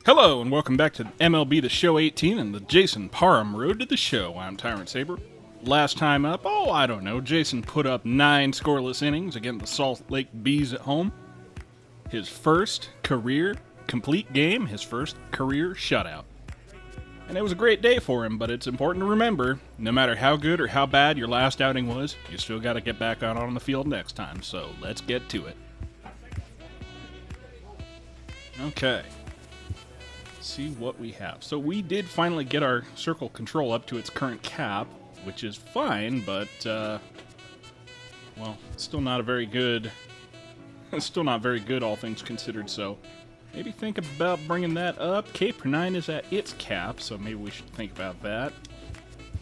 Hello, and welcome back to MLB The Show 18 and the Jason Parham Road to the Show. I'm Tyrant Saber. Last time up, Jason put up 9 scoreless innings against the Salt Lake Bees at home. His first career complete game, his first career shutout. And it was a great day for him, but it's important to remember, no matter how good or how bad your last outing was, you still got to get back out on the field next time, so let's get to it. Okay. See what we have. So we did finally get our circle control up to its current cap, which is fine, but still not very good all things considered, so maybe think about bringing that up. K per 9 is at its cap, so maybe we should think about that.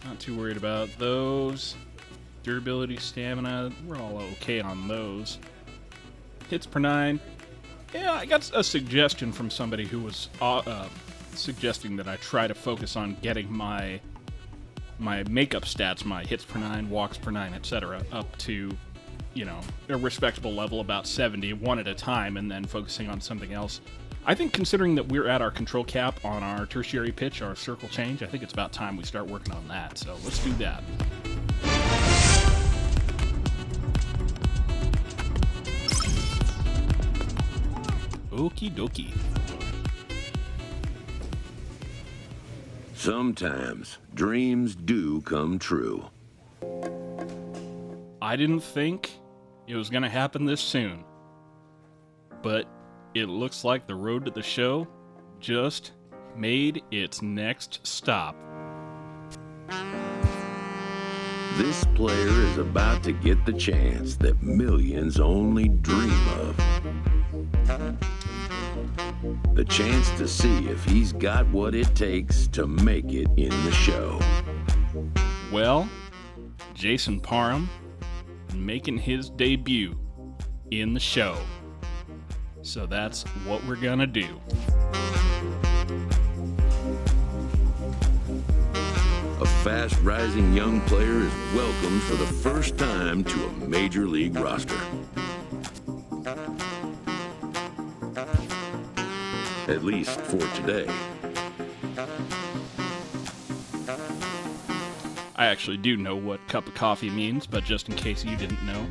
Not too worried about those. Durability, stamina, we're all okay on those. Hits per 9. Yeah, I got a suggestion from somebody who was suggesting that I try to focus on getting my makeup stats, my hits per 9, walks per 9, etc., up to, a respectable level, about 70, one at a time, and then focusing on something else. I think considering that we're at our control cap on our tertiary pitch, our circle change, I think it's about time we start working on that, so let's do that. Okie dokie. Sometimes dreams do come true. I didn't think it was going to happen this soon, but it looks like the road to the show just made its next stop. This player is about to get the chance that millions only dream of. The chance to see if he's got what it takes to make it in the show. Well, Jason Parham making his debut in the show. So that's what we're gonna do. A fast-rising young player is welcomed for the first time to a major league roster. At least for today. I actually do know what cup of coffee means, but just in case you didn't know.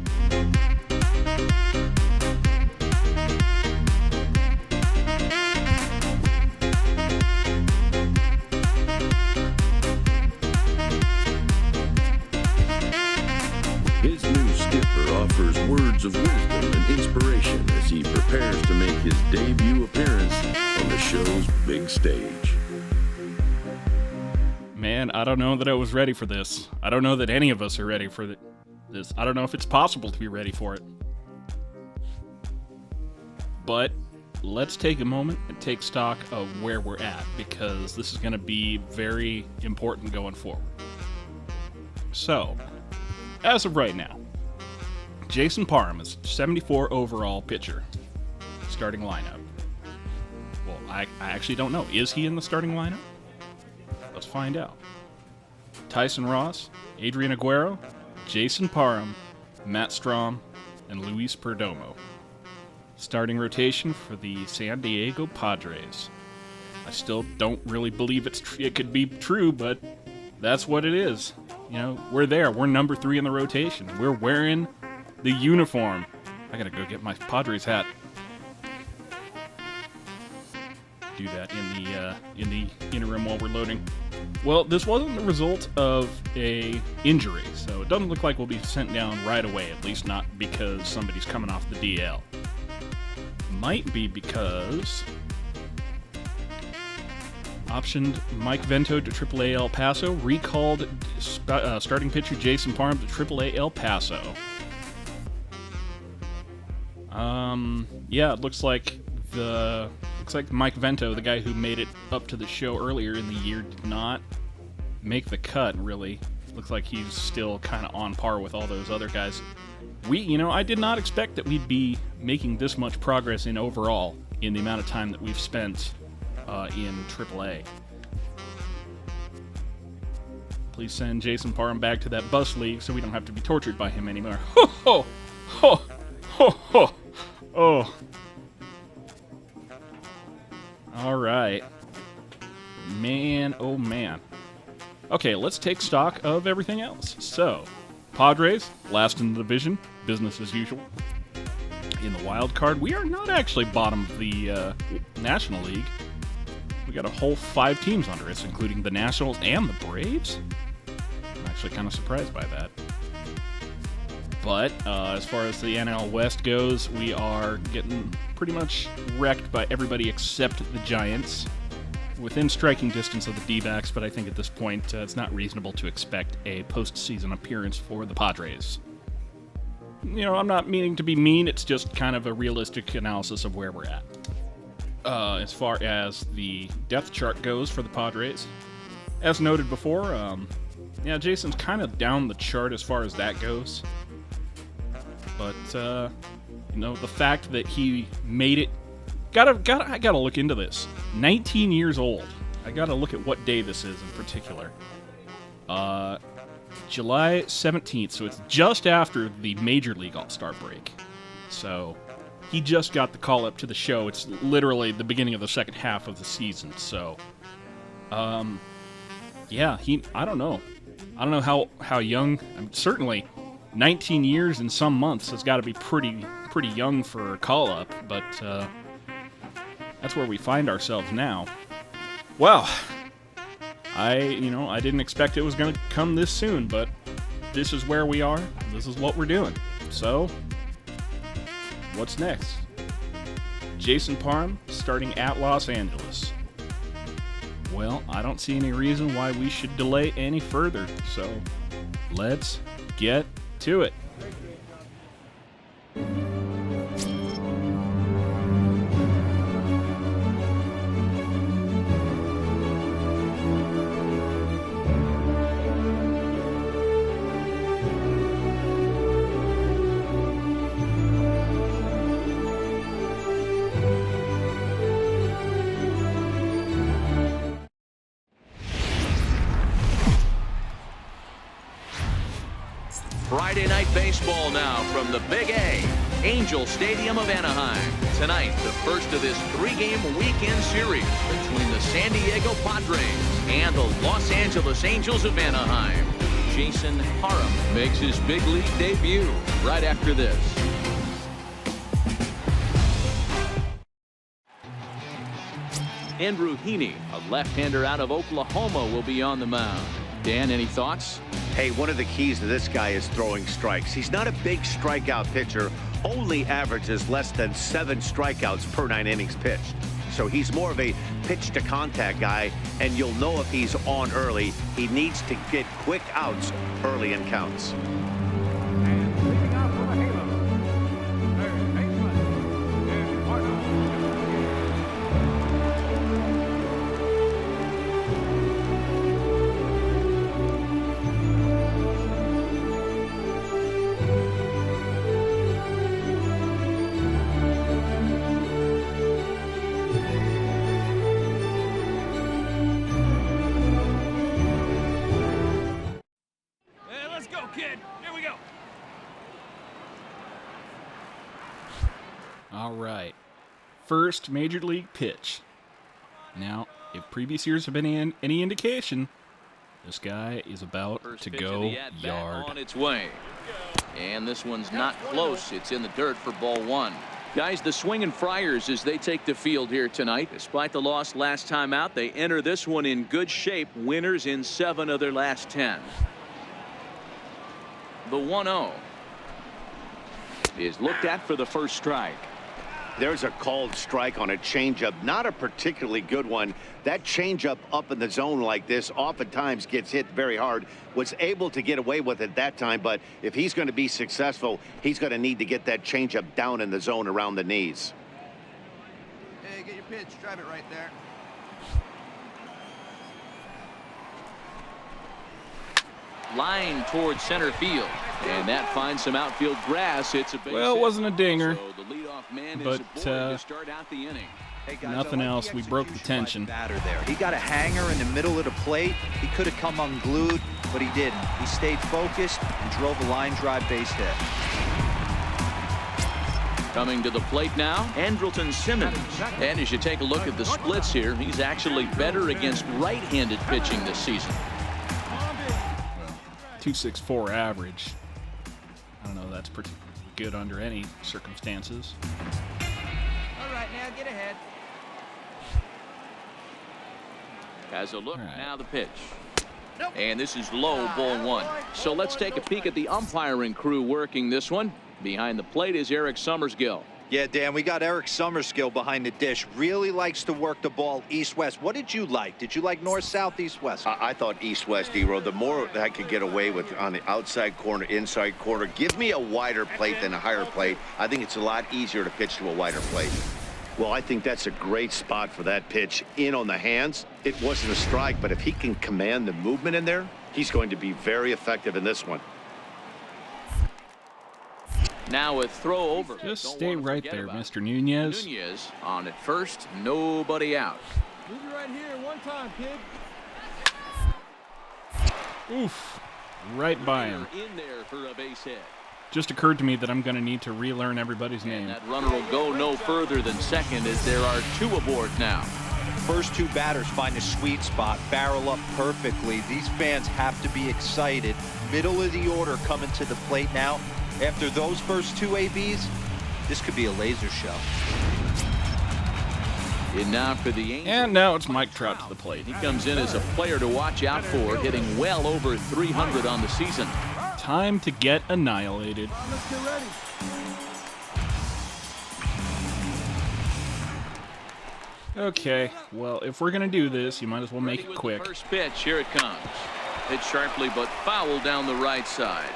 His new skipper offers words of wisdom and inspiration as he prepares to make his debut appearance on the show's big stage. Man, I don't know that I was ready for this. I don't know that any of us are ready for this. I don't know if it's possible to be ready for it. But let's take a moment and take stock of where we're at, because this is going to be very important going forward. So, as of right now, Jason Parham is 74 overall pitcher. Starting lineup. Well, I actually don't know. Is he in the starting lineup? Let's find out. Tyson Ross, Adrian Aguero, Jason Parham, Matt Strom, and Luis Perdomo. Starting rotation for the San Diego Padres. I still don't really believe it could be true, but that's what it is. We're there. We're number 3 in the rotation. We're wearing the uniform. I gotta go get my Padres hat. Do that in the interim while we're loading. Well, this wasn't the result of a injury, so it doesn't look like we'll be sent down right away, at least not because somebody's coming off the DL. Might be because optioned Mike Vento to AAA El Paso, recalled starting pitcher Jason Parham to AAA El Paso. It looks like Mike Vento, the guy who made it up to the show earlier in the year, did not make the cut, really. Looks like he's still kind of on par with all those other guys. I did not expect that we'd be making this much progress in overall in the amount of time that we've spent in AAA. Please send Jason Parham back to that bus league so we don't have to be tortured by him anymore. Ho, ho, ho, ho, ho. Oh. All right. Man, oh man. Okay, let's take stock of everything else. So, Padres, last in the division, business as usual. In the wild card, we are not actually bottom of the National League. We got a whole 5 teams under us, including the Nationals and the Braves. I'm actually kind of surprised by that. But as far as the NL West goes, we are getting pretty much wrecked by everybody except the Giants. Within striking distance of the D-backs, but I think at this point it's not reasonable to expect a postseason appearance for the Padres. You know, I'm not meaning to be mean, it's just kind of a realistic analysis of where we're at. As far as the depth chart goes for the Padres, as noted before, yeah, Jason's kind of down the chart as far as that goes. But, you know, the fact that he made it, I gotta look into this. 19 years old. I gotta look at what day this is in particular. July 17th, so it's just after the Major League All-Star break. So, he just got the call up to the show. It's literally the beginning of the second half of the season, so... yeah, I don't know. I don't know how young... certainly, 19 years and some months has got to be pretty young for a call-up, but, that's where we find ourselves now. Well, I didn't expect it was going to come this soon, but this is where we are. This is what we're doing. So, what's next? Jason Parham starting at Los Angeles. Well, I don't see any reason why we should delay any further, so let's get to it. Friday night baseball now from the Big A, Angel Stadium of Anaheim. Tonight, the first of this 3-game weekend series between the San Diego Padres and the Los Angeles Angels of Anaheim. Jason Parham makes his big league debut right after this. Andrew Heaney, a left-hander out of Oklahoma, will be on the mound. Dan, any thoughts? Hey, one of the keys to this guy is throwing strikes. He's not a big strikeout pitcher, only averages less than 7 strikeouts per 9 innings pitched. So he's more of a pitch to contact guy, and you'll know if he's on early. He needs to get quick outs early in counts. All right. First major league pitch. Now, if previous years have been any indication, this guy is about to go yard. On its way. And this one's not close. It's in the dirt for ball 1. Guys, the Swinging Friars as they take the field here tonight. Despite the loss last time out, they enter this one in good shape. Winners in 7 of their last 10. The 1-0 is looked at for the first strike. There's a called strike on a changeup, not a particularly good one. That changeup up in the zone like this oftentimes gets hit very hard. Was able to get away with it that time, but if he's going to be successful, he's going to need to get that changeup down in the zone around the knees. Hey, get your pitch. Drive it right there. Line towards center field, and that finds some outfield grass. It's a base well, it wasn't a dinger, so the leadoff man but is to start out the inning. Hey guys, nothing else. We broke the tension. There. He got a hanger in the middle of the plate. He could have come unglued, but he didn't. He stayed focused and drove a line drive base hit. Coming to the plate now, Andrelton Simmons. And as you take a look at the splits here, he's actually better against right-handed pitching this season. 2.64 average. I don't know, that's pretty good under any circumstances. All right, now get ahead. As a look, All right. now the pitch. And this is low, ball one. So let's take a peek at the umpiring crew working this one. Behind the plate is Eric Summersgill. Yeah, Dan, we got Eric Summersgill behind the dish. Really likes to work the ball east-west. What did you like? Did you like north-south, east-west? I thought east-west, D-Row. The more that I could get away with on the outside corner, inside corner, give me a wider plate than a higher plate. I think it's a lot easier to pitch to a wider plate. Well, I think that's a great spot for that pitch. In on the hands, it wasn't a strike, but if he can command the movement in there, he's going to be very effective in this one. Now a throw over. Just Don't stay wanna right forget there, about Mr. Nunez. Nunez on at first, nobody out. Move it right here, one time, kid. Oof. Right by him. In there for a base hit. Just occurred to me that I'm going to need to relearn everybody's name. And that runner will go no further than second as there are two aboard now. First two batters find a sweet spot, barrel up perfectly. These fans have to be excited. Middle of the order coming to the plate now. After those first two ABs, this could be a laser show. And now for the Angels. And now it's Mike Trout to the plate. He comes in as a player to watch out for, hitting well over 300 on the season. Time to get annihilated. Let's get ready. Okay, well, if we're going to do this, you might as well make Ready it with quick. the first pitch, here it comes. Hit sharply but foul down the right side.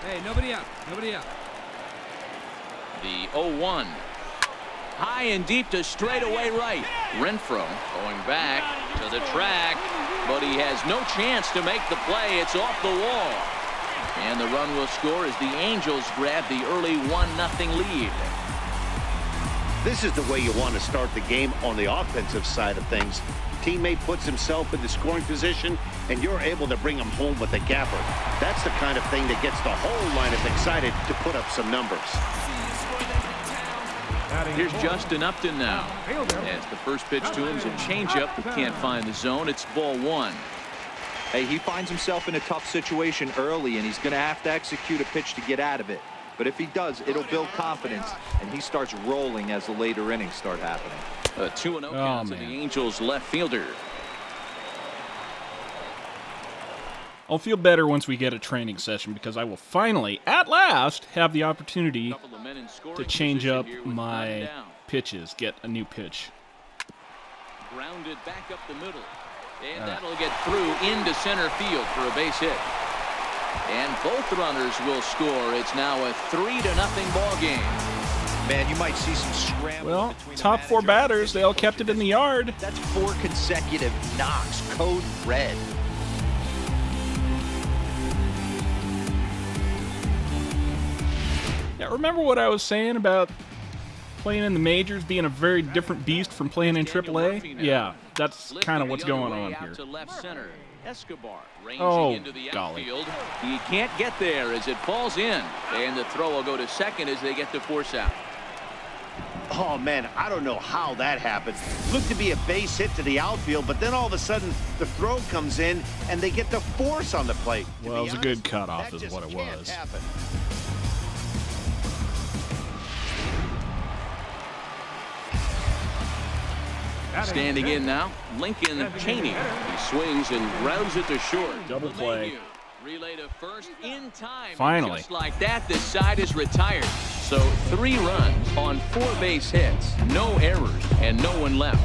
Hey, nobody out. Nobody out. The 0-1. High and deep to straightaway right. Renfroe going back to the track, but he has no chance to make the play. It's off the wall. And the run will score as the Angels grab the early 1-0 lead. This is the way you want to start the game on the offensive side of things. Teammate puts himself in the scoring position, and you're able to bring him home with a gapper. That's the kind of thing that gets the whole lineup excited to put up some numbers. Here's Justin Upton now. As the first pitch to him is a changeup that can't find the zone. It's ball one. Hey, he finds himself in a tough situation early, and he's going to have to execute a pitch to get out of it. But if he does, it'll build confidence, and he starts rolling as the later innings start happening. A 2-0 count to the Angels left fielder. I'll feel better once we get a training session because I will finally, at last, have the opportunity to change up my pitches, get a new pitch. Grounded back up the middle. And that'll get through into center field for a base hit. And both runners will score. It's now a 3-0 ball game. Man, you might see some scramble. Well, top four batters, they all kept it in the yard. That's 4 consecutive knocks. Code red. Yeah, remember what I was saying about playing in the majors being a very different beast from playing in AAA? Yeah, that's kind of what's going on here. Escobar Oh, into the golly. outfield. He can't get there as it falls in. And the throw will go to second as they get the force out. Oh, man, I don't know how that happened. Looked to be a base hit to the outfield, but then all of a sudden the throw comes in and they get the force on the plate. Well, it was a good cutoff is what it was. Happen. Standing in now, Lincoln Cheney. He swings and grounds it to short. Double play. Relay to first in time. Finally. Just like that, this side is retired. So 3 runs on 4 base hits, no errors, and no one left.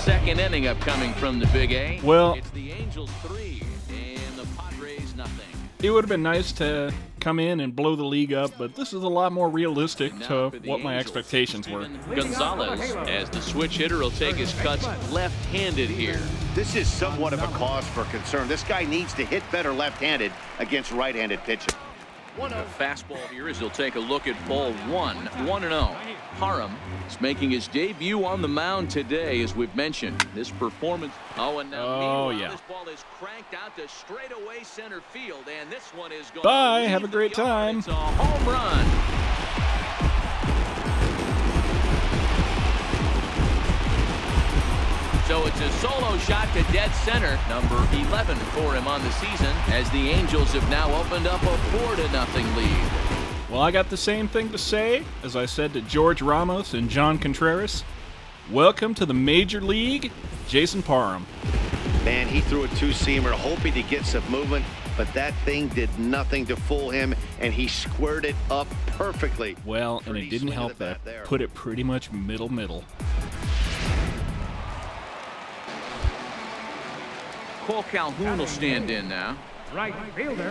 Second inning upcoming from the Big A. Well, It's the Angels 3 and the Padres nothing. it would have been nice to come in and blow the league up, but this is a lot more realistic to what my expectations were. Gonzalez, as the switch hitter, will take his cuts left-handed here. This is somewhat of a cause for concern. This guy needs to hit better left-handed against right-handed pitching. The fastball here as he'll take a look at ball 1, 1-0. Parham is making his debut on the mound today, as we've mentioned. This performance. And now yeah. This ball is cranked out to straightaway center field, and this one is going. Bye. Have a great time. It's a home run. So it's a solo shot to dead center, number 11 for him on the season, as the Angels have now opened up a 4-0 lead. Well, I got the same thing to say as I said to George Ramos and John Contreras. Welcome to the Major League, Jason Parham. Man, he threw a two-seamer hoping to get some movement, but that thing did nothing to fool him, and he squared it up perfectly. Well, and it didn't help that put it pretty much middle. Cole Calhoun will stand in now. Right fielder.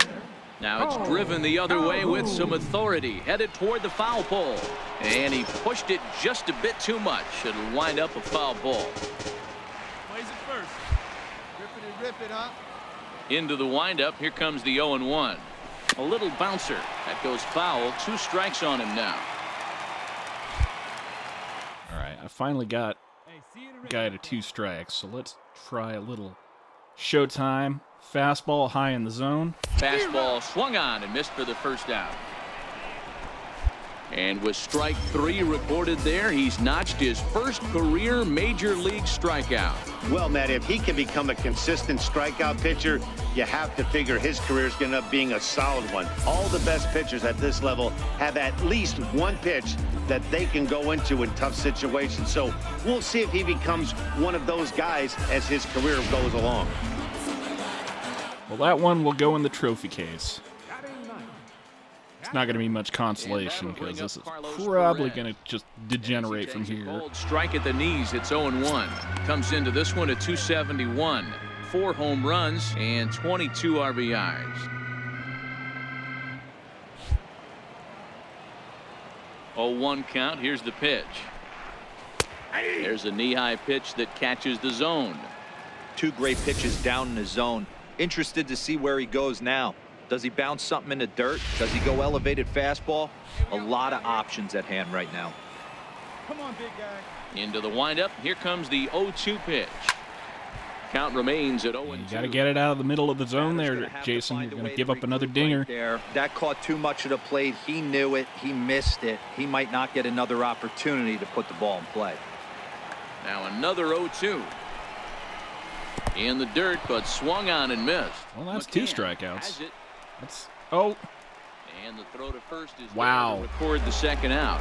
Now it's driven the other way with some authority, headed toward the foul pole. And he pushed it just a bit too much. It'll wind up a foul ball. Plays it first. Rip it up. Into the windup, here comes the 0-1. A little bouncer. That goes foul. 2 strikes on him now. All right, I finally got a guy to 2 strikes, so let's try a little showtime. Fastball high in the zone. Fastball swung on and missed for the first out. And with strike 3 recorded there, he's notched his first career major league strikeout. Well, Matt, if he can become a consistent strikeout pitcher, you have to figure his career is going to end up being a solid one. All the best pitchers at this level have at least one pitch that they can go into in tough situations. So we'll see if he becomes one of those guys as his career goes along. Well, that one will go in the trophy case. It's not going to be much consolation because this is probably going to just degenerate from here. Bold strike at the knees. It's 0-1. Comes into this one at 271. 4 home runs and 22 RBIs. 0-1 count. Here's the pitch. There's a knee-high pitch that catches the zone. 2 great pitches down in the zone. Interested to see where he goes now. Does he bounce something in the dirt? Does he go elevated fastball? A lot of options at hand right now. Come on, big guy. Into the windup. Here comes the 0-2 pitch. Count remains at 0-2. You got to get it out of the middle of the zone there, Jason. You're going to give up another dinger. There. That caught too much of the plate. He knew it. He missed it. He might not get another opportunity to put the ball in play. Now another 0-2. In the dirt, but swung on and missed. Well, that's 2 strikeouts. Has it. That's, oh. And the throw to first is wow. there to record the second out.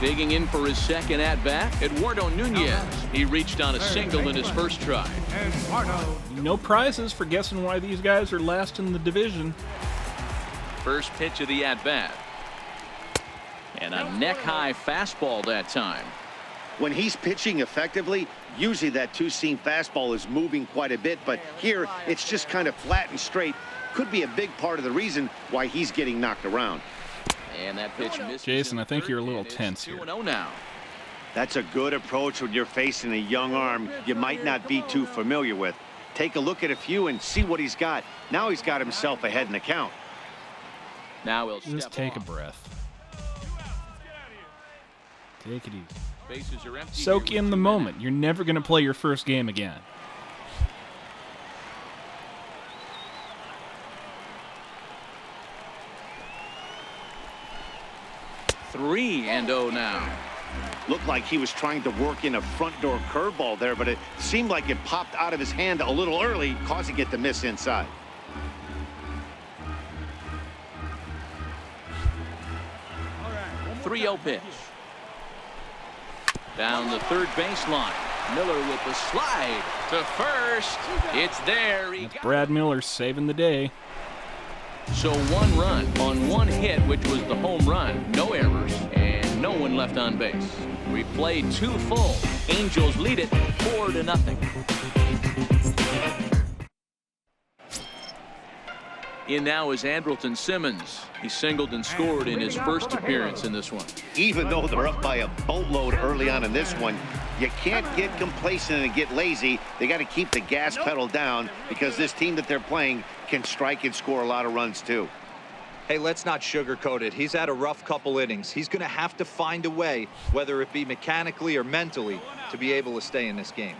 Digging in for his second at-bat, Eduardo Nunez. He reached on a single in his first try. No prizes for guessing why these guys are last in the division. First pitch of the at-bat. And a neck-high fastball that time. When he's pitching effectively, usually that 2-seam fastball is moving quite a bit, but here it's just kind of flat and straight. Could be a big part of the reason why he's getting knocked around. And that pitch misses. Jason, I think you're a little tense here. 2-0 now. That's a good approach when you're facing a young arm you might not be too familiar with. Take a look at a few and see what he's got. Now he's got himself ahead in the count. Now he'll just step take off. a breath. Take it easy. Bases are empty. Soak in the moment. You're never going to play your first game again. Three and 0 now. Looked like he was trying to work in a front door curveball there, but it seemed like it popped out of his hand a little early, causing it to miss inside. All right. 3-0 pitch. Down the third baseline. Miller with the slide to first. It's there. He got Brad Miller saving the day. So 1 run on 1 hit, which was the home run. No errors and no one left on base. We played 2 full. Angels lead it 4-0. In now is Andrelton Simmons. He singled and scored in his first appearance in this one. Even though they're up by a boatload early on in this one, you can't get complacent and get lazy. They got to keep the gas pedal down because this team that they're playing can strike and score a lot of runs too. Hey, let's not sugarcoat it. He's had a rough couple innings. He's going to have to find a way, whether it be mechanically or mentally, to be able to stay in this game.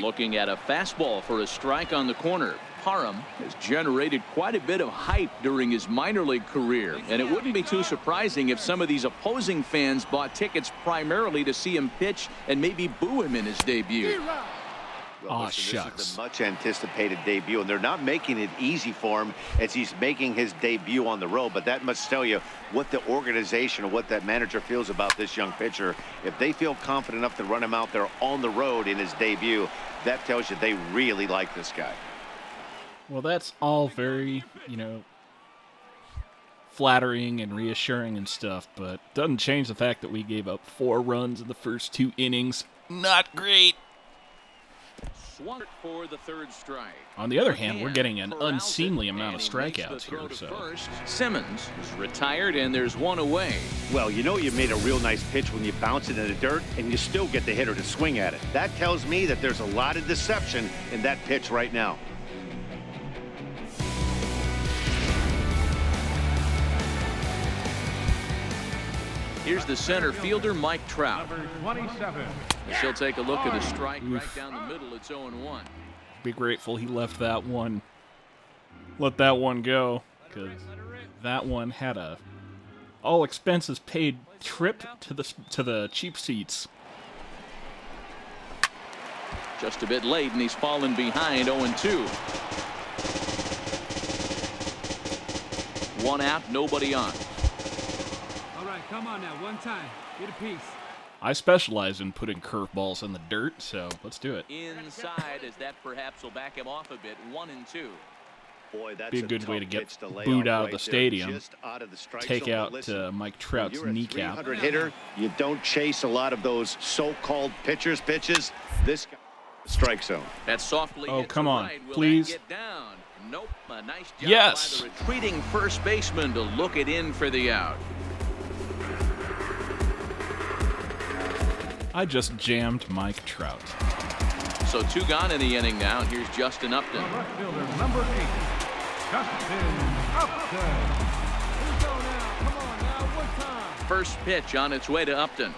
Looking at a fastball for a strike on the corner. Parham has generated quite a bit of hype during his minor league career, and it wouldn't be too surprising if some of these opposing fans bought tickets primarily to see him pitch and maybe boo him in his debut. Well, Aw, listen, shucks. this is the much anticipated debut, and they're not making it easy for him as he's making his debut on the road, but that must tell you what the organization or what that manager feels about this young pitcher. If they feel confident enough to run him out there on the road in his debut, that tells you they really like this guy. Well, that's all very, flattering and reassuring and stuff, but doesn't change the fact that we gave up 4 runs in the first 2 innings. Not great. Swung for the third strike. On the other hand, we're getting an unseemly amount of strikeouts here, so. First, Simmons is retired, and there's 1 away. Well, you know you made a real nice pitch when you bounce it in the dirt and you still get the hitter to swing at it. That tells me that there's a lot of deception in that pitch right now. Here's the center fielder, Mike Trout. Number 27. She'll take a look at a strike right down the middle. It's 0-1. Be grateful he left that one. Let that one go, because that one had a all expenses paid trip to the cheap seats. Just a bit late, and he's fallen behind. 0-2. 1 out, nobody on. All right, come on now, one time. Get a piece. I specialize in putting curveballs in the dirt, so let's do it. Inside, as that perhaps will back him off a bit. 1-2. Boy, that's Be a good way to tough get pitch to lay booed off out of right the there, stadium. just out of the strike Take zone. out Listen, Mike when Trout's you're a kneecap. 300 hitter, you don't chase a lot of those so-called pitchers' pitches. This guy, strike zone. That softly Oh, hits come to on, right. Will please. that get down? Nope. A nice job Yes. by the retreating first baseman to look it in for the out. I just jammed Mike Trout. So 2 gone in the inning now. Here's Justin Upton. Left fielder, number 8. Justin Upton. Let's go now. Come on now, one time. First pitch on its way to Upton.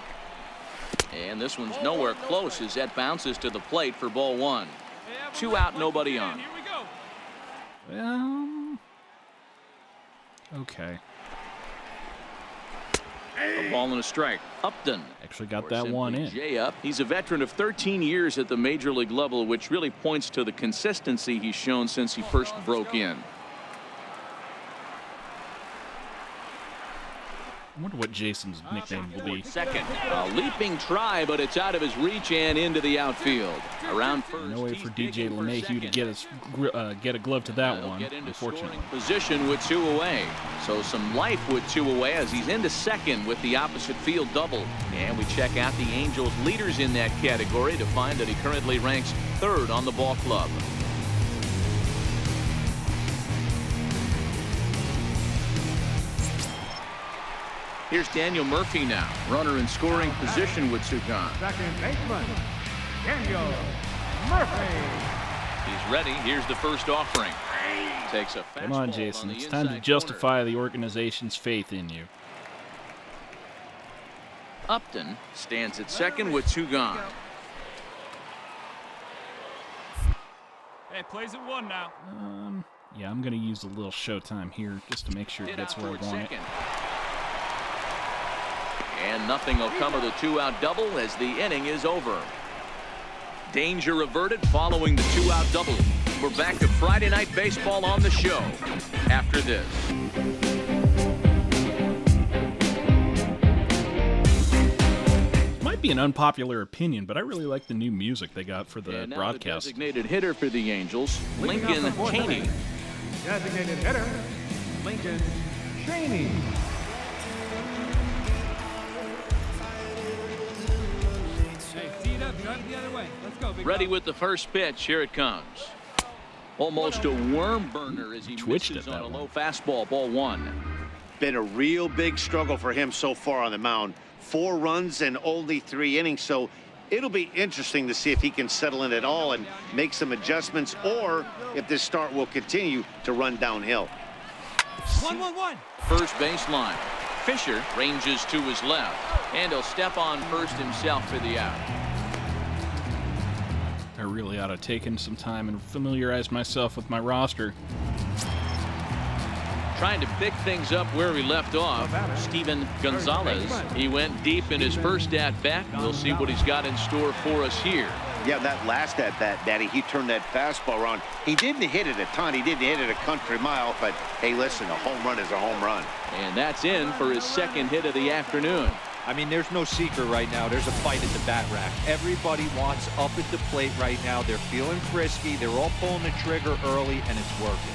And this one's nowhere close as that bounces to the plate for ball 1. 2 out, nobody on. Here we go. Well, okay. A ball and a strike. Upton. Actually got that one in. Jay up. He's a veteran of 13 years at the major league level, which really points to the consistency he's shown since he first broke in. I wonder what Jason's nickname will be. Second, a leaping try, but it's out of his reach and into the outfield. Around first. No way he's for DJ digging for LeMahieu to second. get a glove to that He'll one, get into unfortunately. scoring position with 2 away. So some life with 2 away as he's into second with the opposite field double. And we check out the Angels leaders in that category to find that he currently ranks 3rd on the ball club. Here's Daniel Murphy now. Runner in scoring position with 2 gone. Second baseman, Daniel Murphy. He's ready. Here's the first offering. Takes a fastball. Come on, Jason. the It's time to inside justify the organization's faith in you. corner. Upton stands at second with 2 gone. Hey, plays at 1 now. Yeah, I'm going to use a little showtime here just to make sure it Hit gets out where I toward want it. second. And nothing will come of the 2-out double as the inning is over. Danger averted following the 2-out double. We're back to Friday Night Baseball on the show after this. Might be an unpopular opinion, but I really like the new music they got for the And now broadcast. the designated hitter for the Angels, Leading off Lincoln the fourth Chaney. inning. Designated hitter, Lincoln Chaney. Hey, tee it up, drive it the other way. Let's go, big Ready dog. with the first pitch. Here it comes. Almost a worm burner as he Twitched misses it, on that a one. low fastball. Ball 1. Been a real big struggle for him so far on the mound. 4 runs and only 3 innings, so it'll be interesting to see if he can settle in at all and make some adjustments, or if this start will continue to run downhill. 1-1-1. First baseline. Fisher ranges to his left, and he'll step on first himself for the out. really ought to take in some time and familiarize myself with my roster. Trying to pick things up where we left off, Steven Gonzalez. He went deep in his first at-bat. We'll see what he's got in store for us here. Yeah, that last at-bat, Daddy, he turned that fastball around. He didn't hit it a ton. He didn't hit it a country mile, but hey, listen, a home run is a home run. And that's in for his second hit of the afternoon. I mean, there's no secret right now. There's a fight at the bat rack. Everybody wants up at the plate right now. They're feeling frisky. They're all pulling the trigger early, and it's working.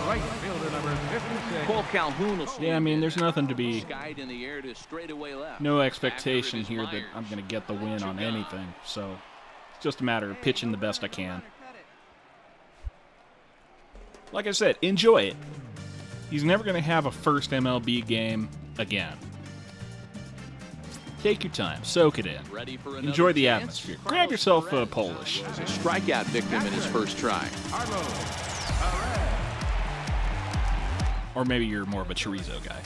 Right fielder number 56. Cole Calhoun will Yeah, I mean, there's nothing to be... skied in the air to straightaway left. No expectation here that I'm going to get the win on anything, so it's just a matter of pitching the best I can. Like I said, enjoy it. He's never going to have a first MLB game again. Take your time, soak it in. Enjoy the atmosphere. Grab yourself a Polish. A strikeout victim in his first try. Or maybe you're more of a chorizo guy.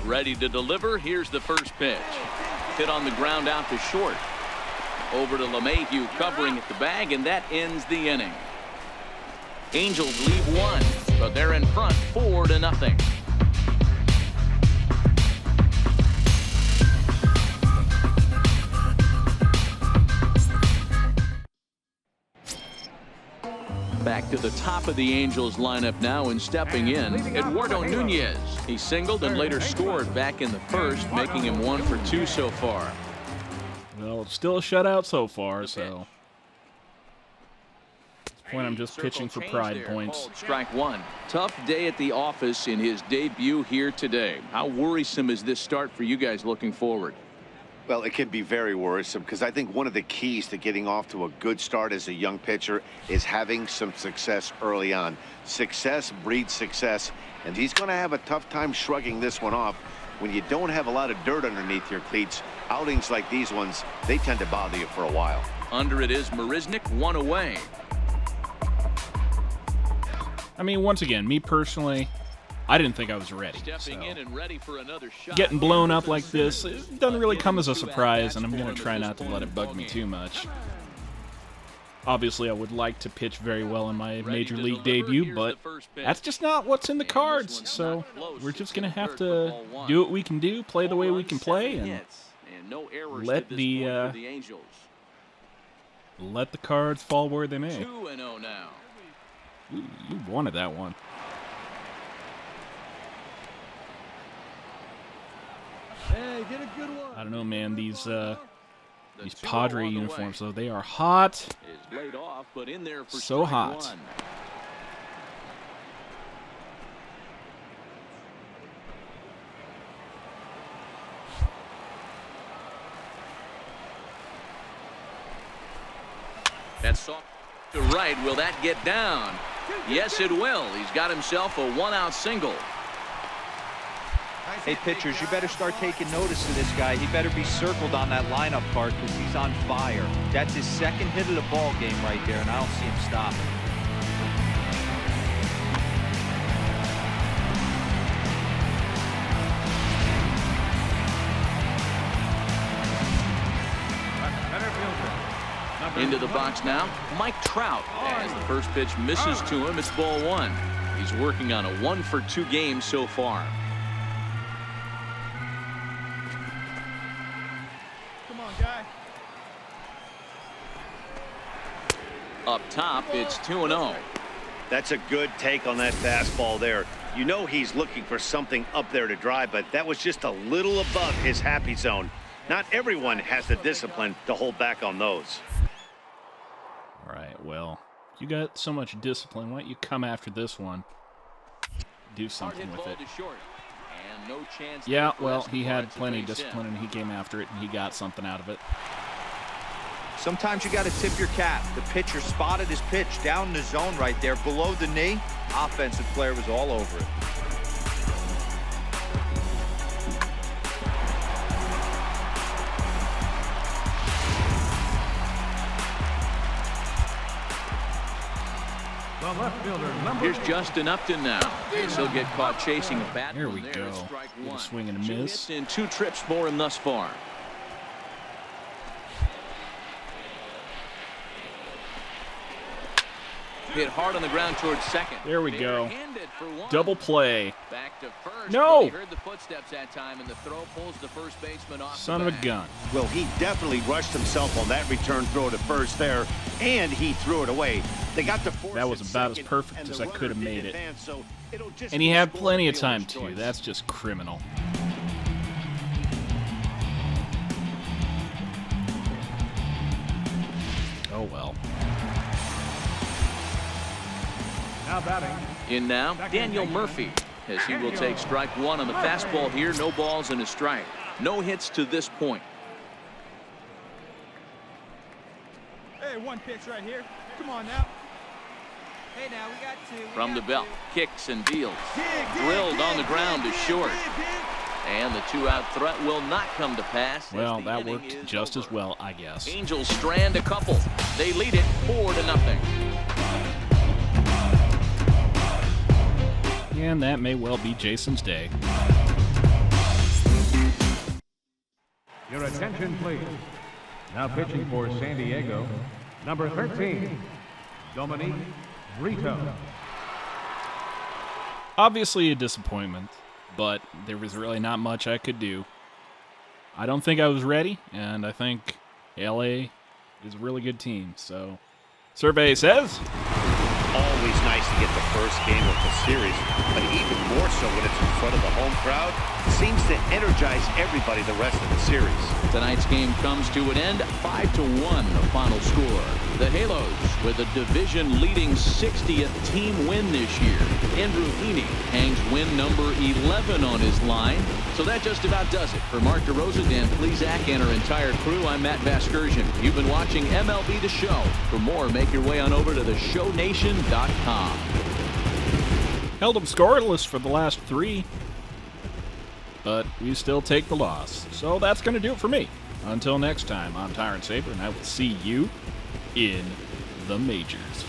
Ready to deliver. Here's the first pitch. Hit on the ground out to short. Over to LeMahieu covering at the bag, and that ends the inning. Angels leave one, but they're in front 4-0. Back to the top of the Angels lineup now, and stepping in, Eduardo Nunez. He singled and later scored back in the first, making him 1 for 2 so far. Well, it's still a shutout so far, so... At this point, I'm just pitching for pride points. Strike one. Tough day at the office in his debut here today. How worrisome is this start for you guys looking forward? Well, it can be very worrisome because I think one of the keys to getting off to a good start as a young pitcher is having some success early on. Success breeds success, and he's going to have a tough time shrugging this one off. When you don't have a lot of dirt underneath your cleats, outings like these ones, they tend to bother you for a while. Under it is Marisnick, 1 away. I mean, once again, me personally, I didn't think I was ready. So. In and ready for another shot. Getting blown up like this, it doesn't really come as a surprise, and I'm going to try not to let it bug me too much. Obviously, I would like to pitch very well in my Major League debut, but that's just not what's in the cards. So we're just going to have to do what we can do, play the way we can play, and let the cards fall where they may. 2-0 now. Ooh, you wanted that one. Hey, get a good one. I don't know, man. These Padre uniforms, though, they are hot. Is laid off, but in there for so hot. one. That's soft to right. Will that get down? Yes, it will. He's got himself a one-out single. Hey, pitchers, you better start taking notice of this guy. He better be circled on that lineup card because he's on fire. That's his second hit of the ball game right there, and I don't see him stopping. Into the box now, Mike Trout. As the first pitch misses to him, it's ball one. He's working on a 1 for 2 game so far. Come on, guy. Up top, it's 2-0. That's a good take on that fastball there. You know he's looking for something up there to drive, but that was just a little above his happy zone. Not everyone has the discipline to hold back on those. All right, well, you got so much discipline. Why don't you come after this one? Do something with it. Yeah, well, he had plenty of discipline, and he came after it, and he got something out of it. Sometimes you got to tip your cap. The pitcher spotted his pitch down in the zone right there below the knee. Offensive player was all over it. The left fielder, number Here's 8. Justin Upton now. He'll get caught chasing a bat. There we There go. is strike Little one. swing and a 2 miss. hits and 2 trips for him thus far. Hit hard on the ground towards second. There we go. Barehanded for one. Double play. Back to first. No! But he heard the footsteps that time, and the throw pulls the first baseman off. Son the of a bag. gun. Well, he definitely rushed himself on that return throw to first there, and he threw it away. They got the force That was at about as second, perfect and as the I could have runner made didn't it. advance, so it'll just And he be had scored plenty of fielder's time too. choice. That's just criminal. Oh well. Now batting. In now, Daniel Murphy, as he will take strike one on the fastball here. No balls and a strike. No hits to this point. Hey, one pitch right here. Come on now. Hey, now we got 2. From the belt, kicks and deals. Drilled on the ground to short. And the 2-out threat will not come to pass. as Well, the that inning worked is just as over. well, I guess. Angels strand a couple. They lead it 4-0. And that may well be Jason's day. Your attention, please. Now pitching for San Diego, number 13, Dominique Brito. Obviously a disappointment, but there was really not much I could do. I don't think I was ready, and I think LA is a really good team. So, survey says Always nice to get the first game of the series, but even more so when it's in front of the home crowd. Seems to energize everybody the rest of the series. Tonight's game comes to an end, 5-1 the final score. The Halos with a division-leading 60th team win this year. Andrew Heaney hangs win number 11 on his line. So that just about does it. For Mark DeRosa, Dan Plesac, and our entire crew, I'm Matt Vasgersian. You've been watching MLB The Show. For more, make your way on over to theshownation.com. held them scoreless for the last 3, but we still take the loss. So that's going to do it for me. Until next time, I'm Tyrant Saber, and I will see you in the majors.